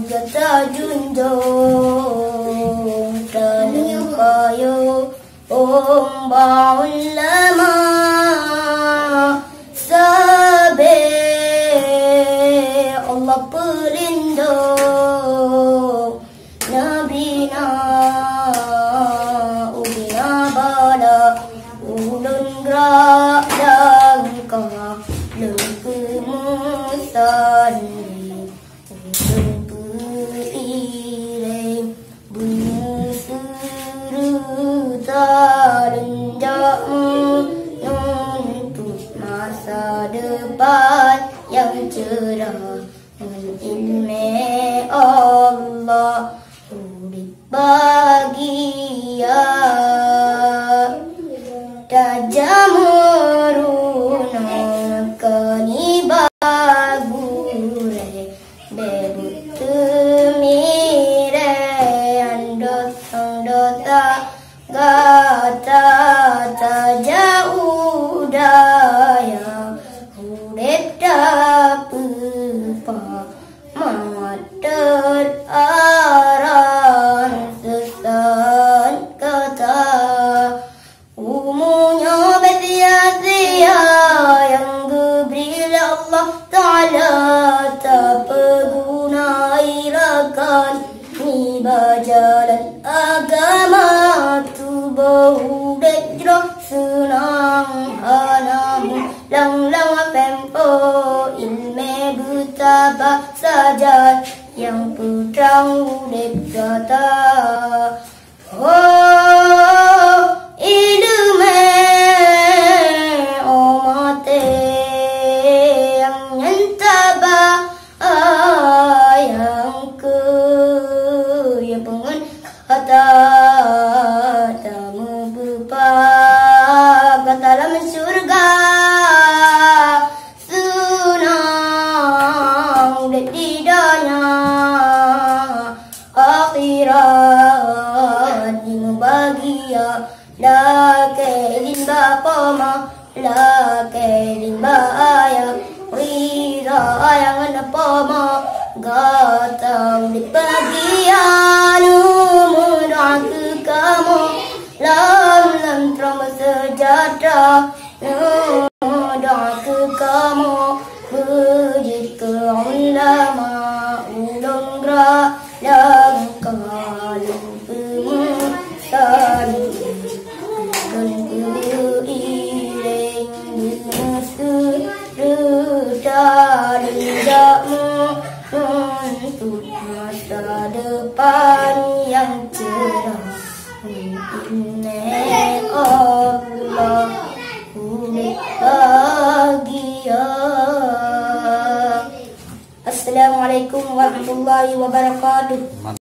kata junjung tanah kayu ombak lama sabar Allah pelindung nabina ubina bala ulun gerak dan kah lekemusan masa depan yang cerah ilmu Allah urip bahagia tajamuruna kani bagure bebut temire andota gata tajauh daya urip dapepa mater aran sesan kata umunya betia-tia yang diberi Allah Ta'ala tak berguna irakan ni berjalan agama tu berhudek jerah senang hanamu lang-lang pempo ilme bertabah saja yang putrang hudek kata oh ilme omate yang nyantabah yang ke yang pengen kata tamu berupa kata dalam surga senang di dana akhirat di bahagia la kelin bapa ma la kelin ayah rida ayang apa ma gata di bahagia mudah ke kamu lam trauma sejahtera mudah ke kamu berjit ke ulama ulun gerak dan kalung pemutan dan keiring mesra dan dakmu untuk masa depan yang cerah inna Allah bahagia. Assalamualaikum warahmatullahi wabarakatuh.